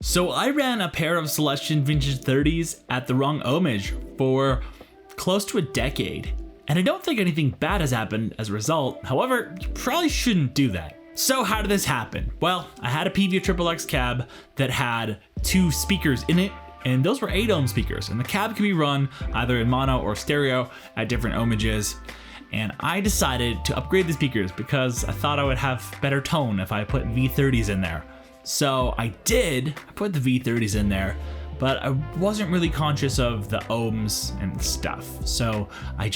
So I ran a pair of Celestion Vintage 30s at the wrong ohmage for close to a decade, and I don't think anything bad has happened as a result. However, you probably shouldn't do that. So how did this happen? Well, I had a PV cab that had two speakers in it, and those were 8 ohm speakers, and the cab could be run either in mono or stereo at different ohmages. And I decided to upgrade the speakers because I thought I would have better tone if I put V30s in there. So I did, I put the V30s in there, but I wasn't really conscious of the ohms and stuff. So I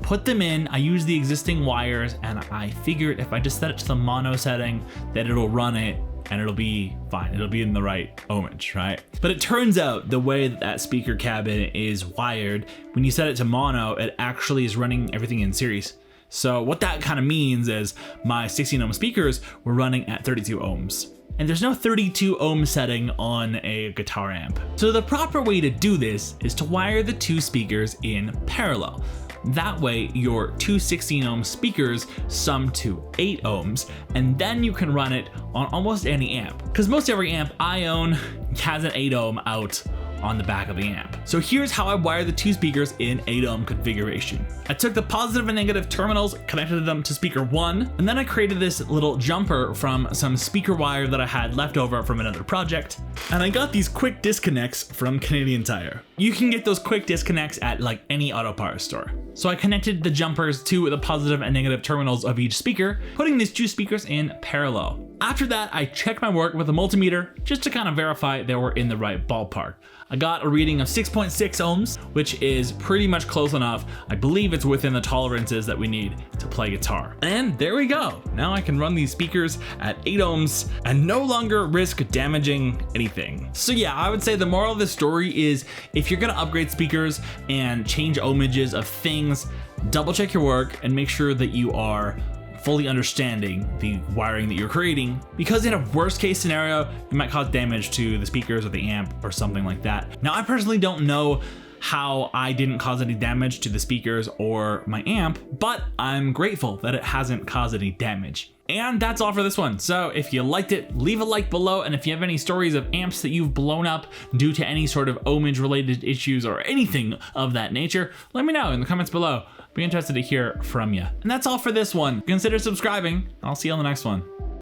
put them in, I used the existing wires, and I figured if I just set it to the mono setting, that it'll run it and it'll be fine. It'll be in the right ohmage, right? But it turns out the way that speaker cabin is wired, when you set it to mono, it actually is running everything in series. So what that kind of means is my 16 ohm speakers were running at 32 ohms. And there's no 32 ohm setting on a guitar amp. So the proper way to do this is to wire the two speakers in parallel. That way your two 16 ohm speakers sum to 8 ohms, and then you can run it on almost any amp. Because most every amp I own has an 8 ohm out on the back of the amp. So here's how I wire the two speakers in 8 ohm configuration. I took the positive and negative terminals, connected them to speaker 1, and then I created this little jumper from some speaker wire that I had left over from another project. And I got these quick disconnects from Canadian Tire. You can get those quick disconnects at like any auto parts store. So I connected the jumpers to the positive and negative terminals of each speaker, putting these two speakers in parallel. After that, I checked my work with a multimeter just to kind of verify they were in the right ballpark. I got a reading of 6.6 ohms, which is pretty much close enough. I believe it's within the tolerances that we need to play guitar. And there we go. Now I can run these speakers at 8 ohms and no longer risk damaging anything. So yeah, I would say the moral of the story is if you're gonna upgrade speakers and change ohmages of things, double check your work and make sure that you are fully understanding the wiring that you're creating, because in a worst case scenario, you might cause damage to the speakers or the amp or something like that. Now, I personally don't know how I didn't cause any damage to the speakers or my amp, but I'm grateful that it hasn't caused any damage. And that's all for this one. So if you liked it, leave a like below. And if you have any stories of amps that you've blown up due to any sort of ohmage related issues or anything of that nature, let me know in the comments below. Be interested to hear from you. And that's all for this one. Consider subscribing. I'll see you on the next one.